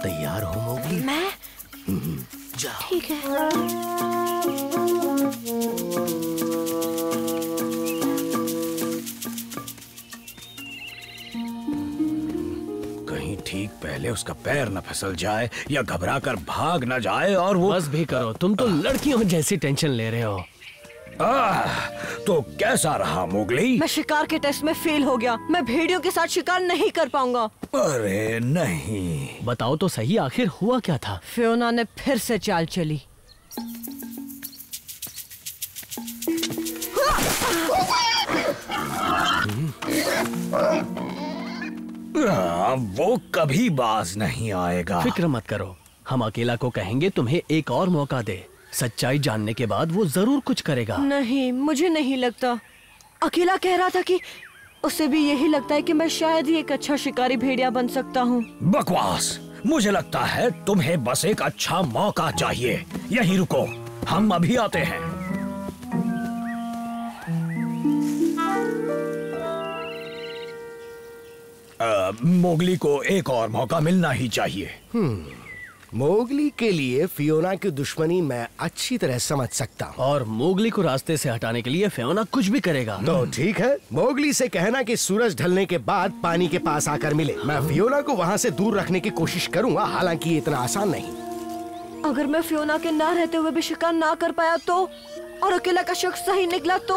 तैयार हो मोगली? मैं? जाओ। ठीक है। कहीं ठीक पहले उसका पैर न फिसल जाए या घबरा कर भाग न जाए और वो। बस भी करो, तुम तो लड़कियों जैसी टेंशन ले रहे हो। तो कैसा रहा मोगली? मैं शिकार के टेस्ट में फेल हो गया। मैं भेड़ियों के साथ शिकार नहीं कर पाऊंगा। अरे नहीं। बताओ तो सही, आखिर हुआ क्या था? फियोना ने फिर से चाल चली। वो कभी बाज नहीं आएगा। फिक्र मत करो, हम अकेला को कहेंगे तुम्हें एक और मौका दे। सच्चाई जानने के बाद वो जरूर कुछ करेगा। नहीं, मुझे नहीं लगता। अकेला कह रहा था कि उसे भी यही लगता है कि मैं शायद ही एक अच्छा शिकारी भेड़िया बन सकता हूँ। बकवास। मुझे लगता है तुम्हें बस एक अच्छा मौका चाहिए। यहीं रुको, हम अभी आते हैं। मोगली को एक और मौका मिलना ही चाहिए। मोगली के लिए फियोना की दुश्मनी मैं अच्छी तरह समझ सकता हूँ। और मोगली को रास्ते से हटाने के लिए फियोना कुछ भी करेगा। तो ठीक है, मोगली से कहना कि सूरज ढलने के बाद पानी के पास आकर मिले। मैं फियोना को वहाँ से दूर रखने की कोशिश करूँगा, हालांकि ये इतना आसान नहीं। अगर मैं फियोना के ना रहते हुए भी शिकार ना कर पाया तो, और अकेला का शख्स सही निकला तो,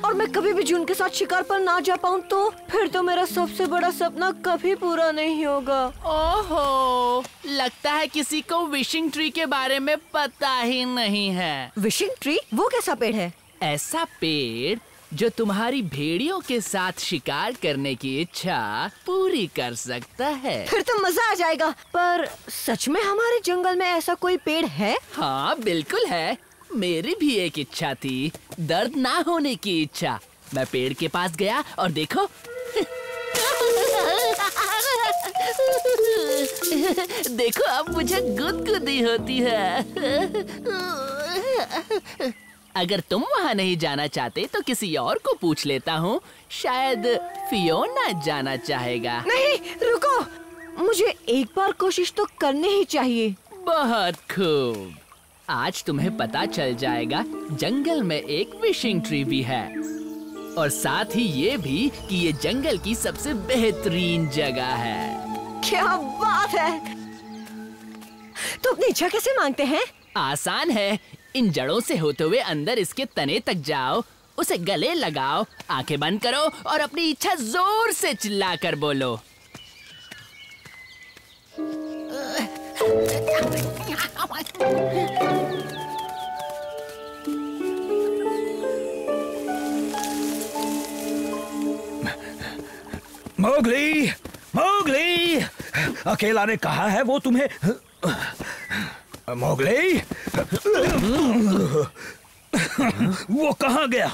और मैं कभी भी जून के साथ शिकार पर ना जा पाऊँ तो, फिर तो मेरा सबसे बड़ा सपना कभी पूरा नहीं होगा। ओहो, लगता है किसी को विशिंग ट्री के बारे में पता ही नहीं है। Wishing tree? वो कैसा पेड़ है? ऐसा पेड़ जो तुम्हारी भेड़ियों के साथ शिकार करने की इच्छा पूरी कर सकता है। फिर तो मजा आ जाएगा। पर सच में हमारे जंगल में ऐसा कोई पेड़ है? हाँ बिल्कुल है। मेरी भी एक इच्छा थी, दर्द ना होने की इच्छा। मैं पेड़ के पास गया और देखो देखो अब मुझे गुदगुदी होती है। अगर तुम वहाँ नहीं जाना चाहते तो किसी और को पूछ लेता हूँ, शायद फियोना जाना चाहेगा। नहीं, रुको, मुझे एक बार कोशिश तो करनी ही चाहिए। बहुत खूब, आज तुम्हें पता चल जाएगा जंगल में एक विशिंग ट्री भी है, और साथ ही ये भी कि ये जंगल की सबसे बेहतरीन जगह है। क्या बात है! तो अपनी इच्छा कैसे मांगते हैं? आसान है, इन जड़ों से होते हुए अंदर इसके तने तक जाओ, उसे गले लगाओ, आंखें बंद करो और अपनी इच्छा जोर से चिल्लाकर बोलो। मोगली, मोगली, अकेला ने कहा है वो तुम्हें। मोगली, वो कहाँ गया?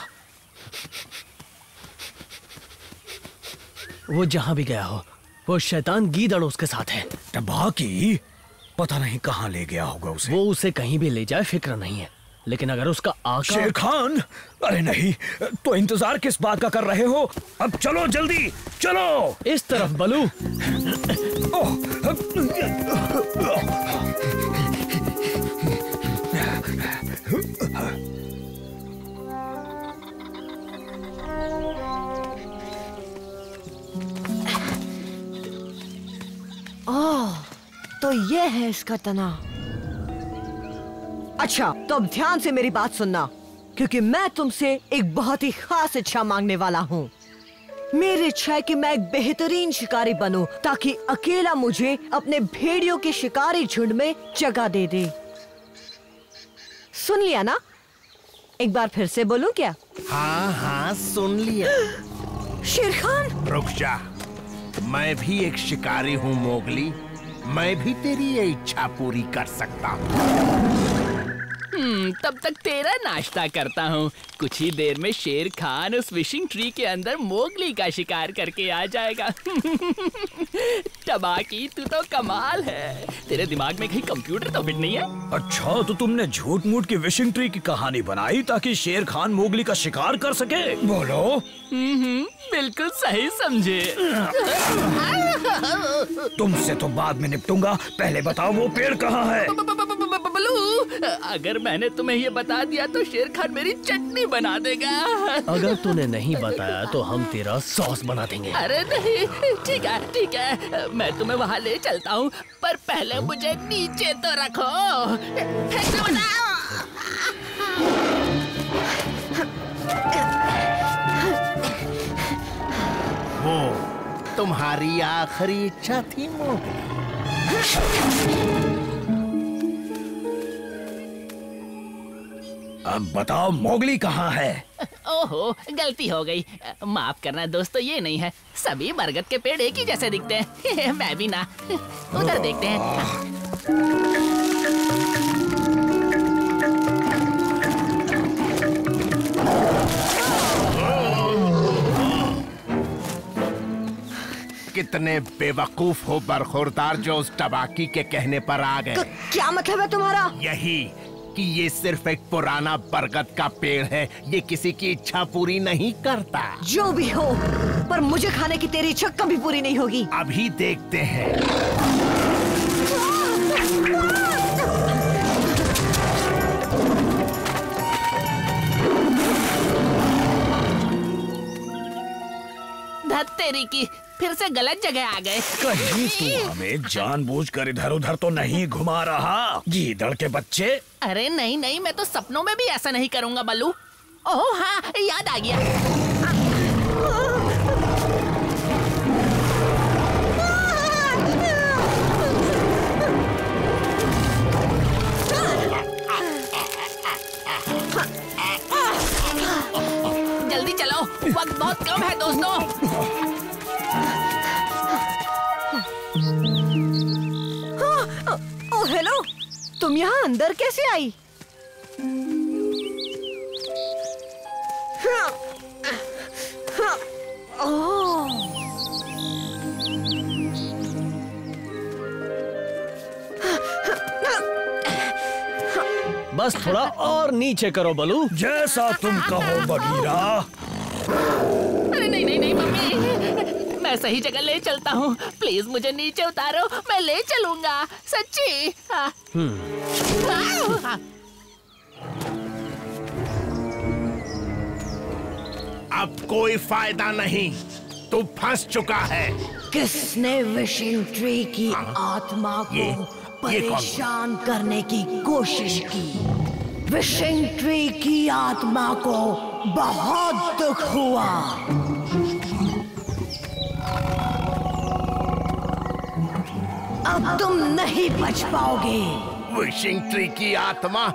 वो जहाँ भी गया हो, वो शैतान गीदड़ उसके साथ है। बाकी पता नहीं कहाँ ले गया होगा उसे। वो उसे कहीं भी ले जाए फिक्र नहीं है, लेकिन अगर उसका आका... शेर खान, अरे नहीं, तो इंतजार किस बात का कर रहे हो? अब चलो जल्दी, चलो इस तरफ बलू। ओह, तो ये है इसका तना। अच्छा, तो अब ध्यान से मेरी बात सुनना, क्योंकि मैं तुमसे एक बहुत ही खास इच्छा मांगने वाला हूँ। मेरी इच्छा है कि मैं एक बेहतरीन शिकारी बनूं, ताकि अकेला मुझे अपने भेड़ियों के शिकारी झुंड में जगह दे दे। सुन लिया ना? एक बार फिर से बोलूं क्या? हाँ हाँ, सुन लिया। शेर खान, रुक जा, मैं भी एक शिकारी हूँ मोगली। मैं भी तेरी ये इच्छा पूरी कर सकता हूँ। तब तक तेरा नाश्ता करता हूँ। कुछ ही देर में शेर खान उस विशिंग ट्री के अंदर मोगली का शिकार करके आ जाएगा। टबाकी, तू तो कमाल है। तेरे दिमाग में कहीं कंप्यूटर तो फिट नहीं है? अच्छा, तो तुमने झूठ मूठ की विशिंग ट्री की कहानी बनाई ताकि शेर खान मोगली का शिकार कर सके? बोलो। बिल्कुल सही समझे। तुमसे तो बाद में निपटूंगा, पहले बताओ वो पेड़ कहाँ है? बल्लू, अगर मैंने तुम्हें ये बता दिया तो शेर खान मेरी चटनी बना देगा। अगर तूने नहीं बताया तो हम तेरा सॉस बना देंगे। अरे नहीं, ठीक है, मैं तुम्हें वहाँ ले चलता हूँ, पर पहले मुझे नीचे तो रखो। ऐसे बताओ। वो तुम्हारी आखिरी इच्छा थी मोगली? अब बताओ मोगली कहाँ है? ओहो, गलती हो गई, माफ करना दोस्तों, ये नहीं है। सभी बरगद के पेड़ एक ही जैसे दिखते हैं। मैं भी ना। उधर देखते हैं। कितने बेवकूफ हो बरखुरदार, जो उस टबाकी के कहने पर आ गए। क्या मतलब है तुम्हारा? यही कि ये सिर्फ एक पुराना बरगद का पेड़ है, ये किसी की इच्छा पूरी नहीं करता। जो भी हो, पर मुझे खाने की तेरी इच्छा कभी पूरी नहीं होगी। अभी देखते हैं। धत्तेरी की, फिर से गलत जगह आ गए। कहीं तू हमें जानबूझकर इधर उधर तो नहीं घुमा रहा, गीदड़ के बच्चे? अरे नहीं, मैं तो सपनों में भी ऐसा नहीं करूंगा बल्लू। ओह हाँ, याद आ गया। जल्दी चलो, वक्त बहुत कम है दोस्तों। ओह हेलो, तुम यहाँ अंदर कैसे आई? बस थोड़ा और नीचे करो बलू। जैसा तुम कहो बगीरा। अरे नहीं मम्मी, मैं सही जगह ले चलता हूँ। प्लीज मुझे नीचे उतारो, मैं ले चलूंगा, सच्ची। अब कोई फायदा नहीं, तू फंस चुका है। किसने विशिंग ट्री की आत्मा को परेशान करने की कोशिश की? विशिंग ट्री की आत्मा को बहुत दुख हुआ। अब तुम नहीं बच पाओगे। विशिंग ट्री की आत्मा,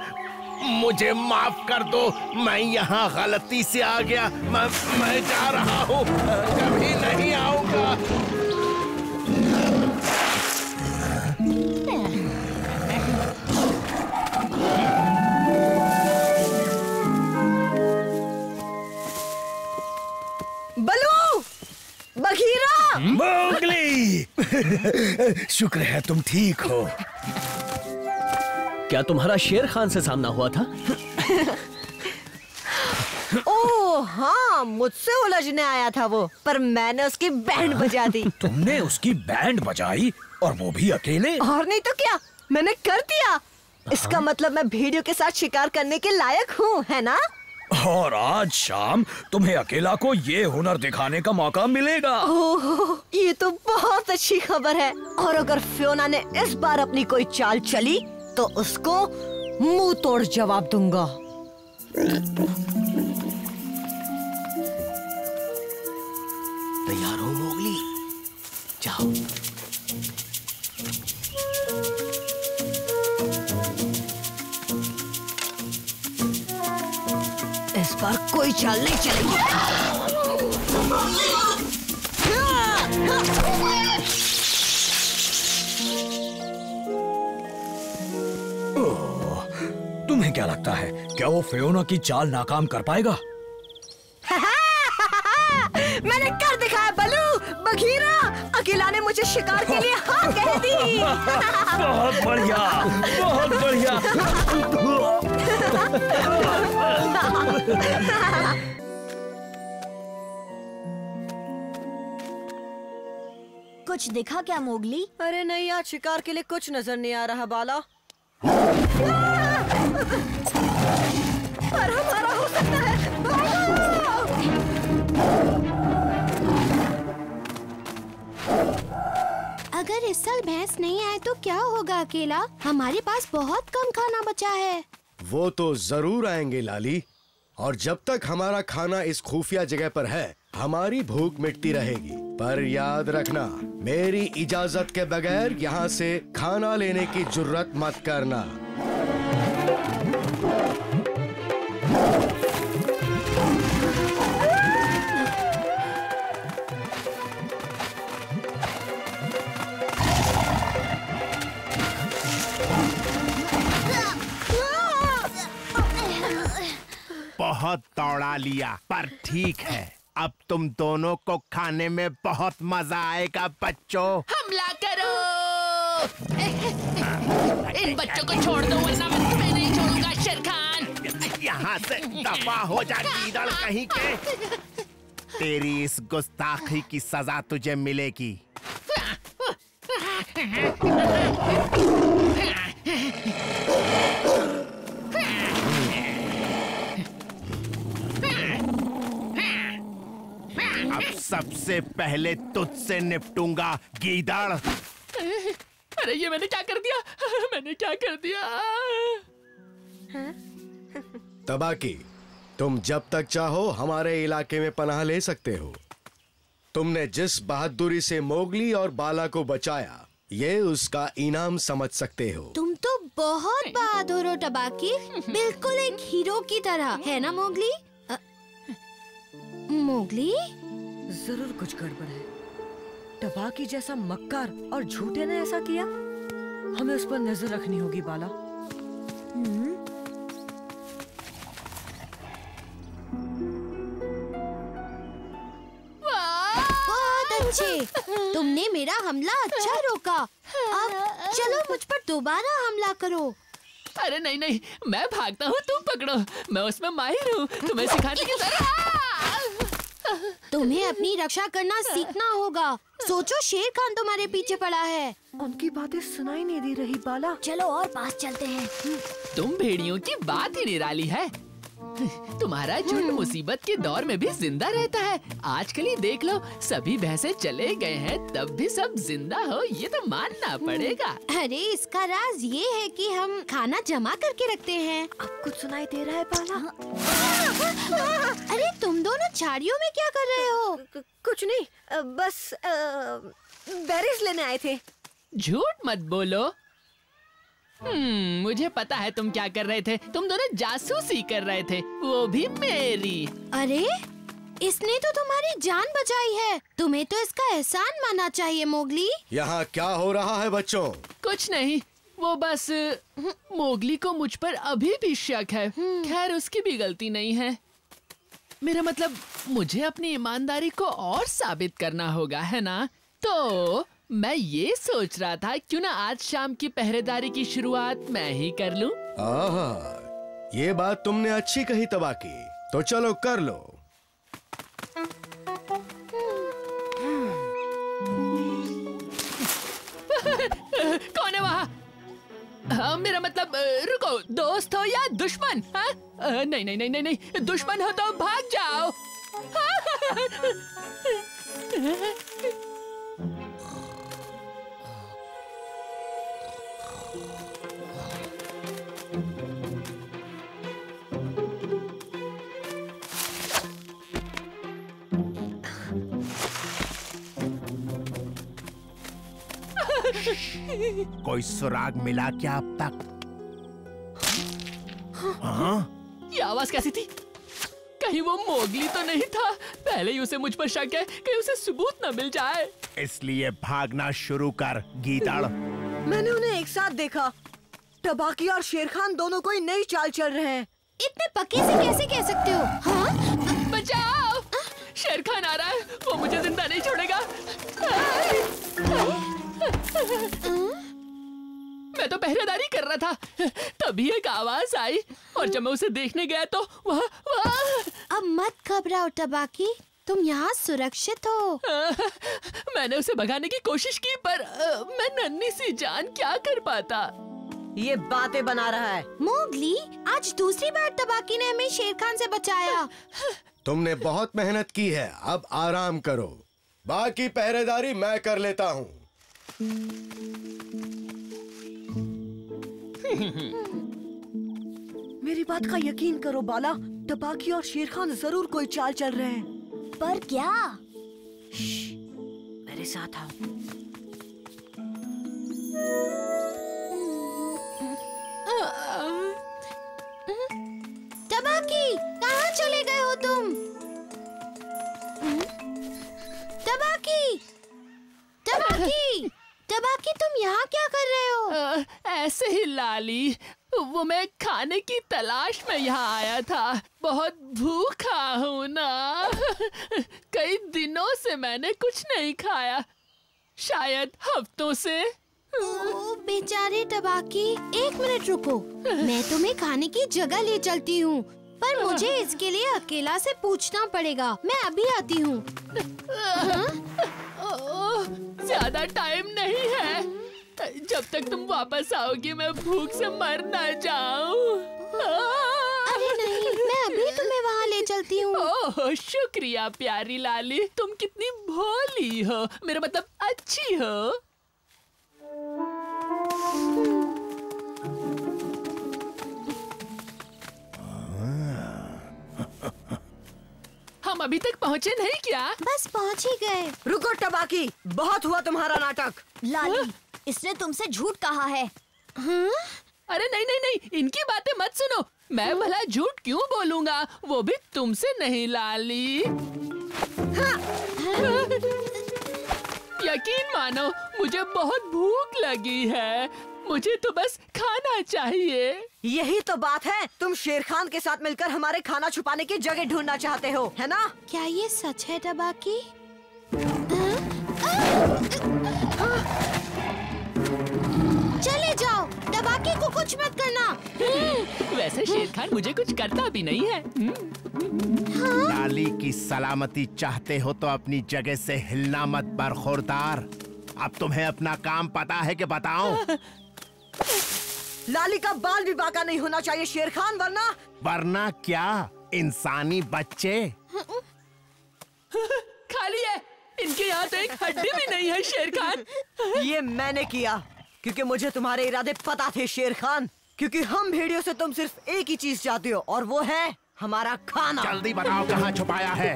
मुझे माफ कर दो, मैं यहाँ गलती से आ गया। मैं जा रहा हूँ, कभी नहीं आऊंगा। बलू, बघीरा, मोगली, शुक्र है तुम ठीक हो। क्या तुम्हारा शेर खान से सामना हुआ था? ओह हाँ, मुझसे उलझने आया था वो, पर मैंने उसकी बैंड बजा दी। तुमने उसकी बैंड बजाई, और वो भी अकेले? और नहीं तो क्या, मैंने कर दिया। इसका मतलब मैं भेड़ियों के साथ शिकार करने के लायक हूँ, है ना? और आज शाम तुम्हें अकेला को ये हुनर दिखाने का मौका मिलेगा। ओह, ये तो बहुत अच्छी खबर है। और अगर फियोना ने इस बार अपनी कोई चाल चली तो उसको मुंह तोड़ जवाब दूंगा। तैयार हो मोगली? जाओ। इस बार कोई चाल नहीं चलेगी। तुम्हें क्या लगता है, क्या वो फियोना की चाल नाकाम कर पाएगा? मैंने कर दिखाया बलू। बघीरा, अकेला ने मुझे शिकार के लिए हाँ कह दी। बहुत बढ़िया, बहुत बढ़िया। कुछ दिखा क्या मोगली? अरे नहीं, आज शिकार के लिए कुछ नजर नहीं आ रहा बाला। पर हमारा हो सकता है। अगर इस साल भैंस नहीं आए तो क्या होगा अकेला? हमारे पास बहुत कम खाना बचा है। वो तो जरूर आएंगे लाली, और जब तक हमारा खाना इस खुफिया जगह पर है हमारी भूख मिटती रहेगी। पर याद रखना, मेरी इजाजत के बगैर यहाँ से खाना लेने की जुर्रत मत करना। बहुत दौड़ा लिया, पर ठीक है। अब तुम दोनों को खाने में बहुत मजा आएगा बच्चों। हमला करो! इन बच्चों को छोड़ दो वरना मैं तुम्हें नहीं छोड़ूंगा शेर खान। यहाँ से दफा हो जा गीदड़ कहीं के। तेरी इस गुस्ताखी की सजा तुझे मिलेगी। अब सबसे पहले तुझसे निपटूंगा गीदड़। अरे ये मैंने क्या कर दिया? मैंने क्या कर दिया? तबाकी, तुम जब तक चाहो हमारे इलाके में पनाह ले सकते हो। तुमने जिस बहादुरी से मोगली और बाला को बचाया, ये उसका इनाम समझ सकते हो। तुम तो बहुत बहादुर हो टबाकी, बिल्कुल एक हीरो की तरह, है ना मोगली? मोगली? जरूर कुछ गड़बड़ है। टबाकी जैसा मक्कार और झूठे ने ऐसा किया। हमें उस पर नजर रखनी होगी बाला। बहुत अच्छे, तुमने मेरा हमला अच्छा रोका। अब चलो मुझ पर दोबारा हमला करो। अरे नहीं नहीं, मैं भागता हूँ, तुम पकड़ो। मैं उसमें माहिर हूँ, तुम्हें सिखाने की जरूरत। तुम्हें अपनी रक्षा करना सीखना होगा। सोचो शेर खान तुम्हारे पीछे पड़ा है। उनकी बातें सुनाई नहीं दे रही बाला। चलो और पास चलते हैं। तुम भेड़ियों की बात ही निराली है। तुम्हारा झुंड मुसीबत के दौर में भी जिंदा रहता है। आजकल ही देख लो, सभी भैंसे चले गए हैं तब भी सब जिंदा हो, ये तो मानना पड़ेगा। अरे इसका राज ये है कि हम खाना जमा करके रखते हैं। अब कुछ सुनाई दे रहा है बाला? अरे तुम दोनों झाड़ियों में क्या कर रहे हो? कुछ नहीं, बस बेरीज लेने आए थे। झूठ मत बोलो। मुझे पता है तुम क्या कर रहे थे। तुम दोनों जासूसी कर रहे थे, वो भी मेरी। अरे इसने तो तुम्हारी जान बचाई है, तुम्हें तो इसका एहसान मानना चाहिए मोगली। यहाँ क्या हो रहा है बच्चों? कुछ नहीं, वो बस मोगली को मुझ पर अभी भी शक है। खैर उसकी भी गलती नहीं है। मेरा मतलब, मुझे अपनी ईमानदारी को और साबित करना होगा, है ना? तो मैं ये सोच रहा था, क्यों ना आज शाम की पहरेदारी की शुरुआत मैं ही कर लूं? ये बात तुमने अच्छी कही तबाकी। तो चलो कर लो। कौन है वहाँ? मेरा मतलब, रुको, दोस्त हो या दुश्मन? नहीं नहीं नहीं नहीं नहीं, दुश्मन हो तो भाग जाओ। कोई सुराग मिला क्या अब तक? ये आवाज कैसी थी? कहीं वो मोगली तो नहीं था? पहले ही उसे मुझ पर शक है, कहीं उसे सबूत न मिल जाए। इसलिए भागना शुरू कर गीदड़। मैंने उन्हें एक साथ देखा। टबाकी और शेर खान दोनों कोई नई चाल चल रहे हैं। इतने पक्के से कैसे कह सकते हो? हाँ? बचाओ! शेर खान आ रहा है, वो मुझे जिंदा नहीं छोड़ेगा। मैं तो पहरेदारी कर रहा था, तभी एक आवाज आई और जब मैं उसे देखने गया तो वह अब मत घबराओ टबाकी, तुम यहाँ सुरक्षित हो। मैंने उसे भगाने की कोशिश की पर मैं नन्ही सी जान क्या कर पाता। ये बातें बना रहा है। मोगली, आज दूसरी बार तबाकी ने हमें शेर खान से बचाया। तुमने बहुत मेहनत की है, अब आराम करो। बाकी पहरेदारी मैं कर लेता हूँ। मेरी बात का यकीन करो बाला, तबाकी और शेर खान जरूर कोई चाल चल रहे हैं। पर क्या? मेरे साथ आओ। तबाकी, कहाँ चले गए हो तुम? तबाकी, तबाकी, तबाकी, तुम यहाँ क्या कर रहे हो? ऐसे ही लाली, वो मैं खाने की तलाश में यहाँ आया था। बहुत भूखा हूँ ना। कई दिनों से मैंने कुछ नहीं खाया, शायद हफ्तों से। ओ, बेचारे तबाकी, एक मिनट रुको, मैं तुम्हें खाने की जगह ले चलती हूँ, पर मुझे इसके लिए अकेला से पूछना पड़ेगा। मैं अभी आती हूँ। ज्यादा टाइम नहीं है, जब तक तुम वापस आओगी मैं भूख से मर ना जाऊं। अरे नहीं, मैं अभी तुम्हें वहाँ ले चलती हूँ। ओह, शुक्रिया प्यारी लाली, तुम कितनी भोली हो, मेरा मतलब अच्छी हो। हम अभी तक पहुँचे नहीं क्या? बस पहुँच ही गए। रुको तबाकी, बहुत हुआ तुम्हारा नाटक। लाली, इसने तुमसे झूठ कहा है। हाँ? अरे नहीं नहीं नहीं, इनकी बातें मत सुनो। मैं भला झूठ क्यों बोलूँगा, वो भी तुमसे नहीं लाली। यकीन मानो, मुझे बहुत भूख लगी है। मुझे तो बस खाना चाहिए। यही तो बात है, तुम शेर खान के साथ मिलकर हमारे खाना छुपाने की जगह ढूंढना चाहते हो, है ना? क्या ये सच है तबाकी? चले जाओ, तबाकी को कुछ मत करना। वैसे शेर खान मुझे कुछ करता भी नहीं है। लाली की सलामती चाहते हो तो अपनी जगह से हिलना मत बरखुरदार। अब तुम्हें अपना काम पता है कि बताऊं? लाली का बाल भी बाका नहीं होना चाहिए शेर खान, वरना क्या, इंसानी बच्चे। खाली है, इनके यहाँ तो एक हड्डी भी नहीं है शेर खान। ये मैंने किया क्योंकि मुझे तुम्हारे इरादे पता थे शेर खान। क्योंकि हम भेड़ियों से तुम सिर्फ एक ही चीज चाहते हो, और वो है हमारा खाना। जल्दी बताओ कहाँ छुपाया है।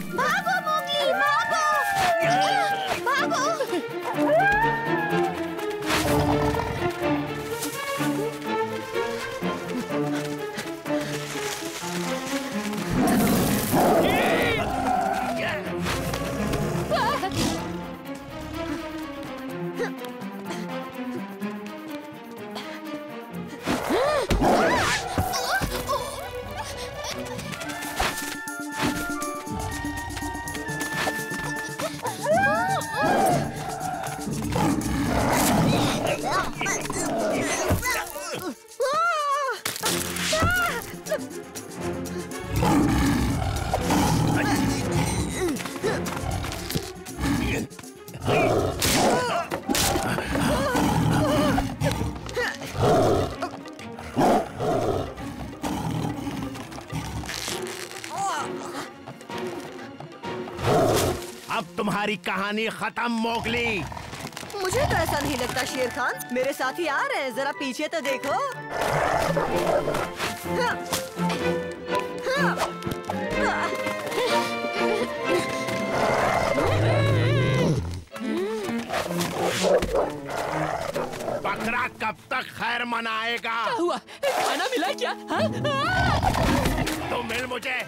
भागो मोगली, भागो! भागो! अब तुम्हारी कहानी खत्म मोगली। मुझे तो ऐसा नहीं लगता शेर खान, मेरे साथी आ रहे हैं, जरा पीछे तो देखो। बकरा कब तक खैर मनाएगा? क्या हुआ? खाना मिला क्या? तो मिल मुझे।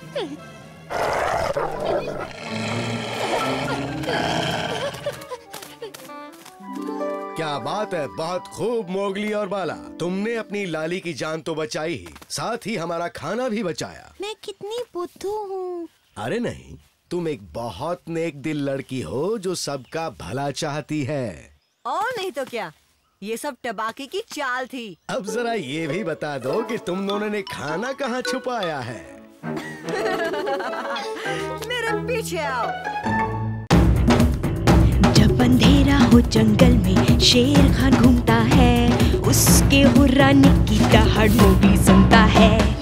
क्या बात है, बहुत खूब मोगली और बाला, तुमने अपनी लाली की जान तो बचाई ही, साथ ही हमारा खाना भी बचाया। मैं कितनी बुद्धू हूँ। अरे नहीं, तुम एक बहुत नेक दिल लड़की हो जो सबका भला चाहती है। और नहीं तो क्या, ये सब टबाकी की चाल थी। अब जरा ये भी बता दो कि तुम दोनों ने खाना कहाँ छुपाया है? मेरे पीछे आओ। जब अंधेरा हो जंगल में शेर खान घूमता है, उसके हुर्राने की दहाड़ वो भी सुनता है।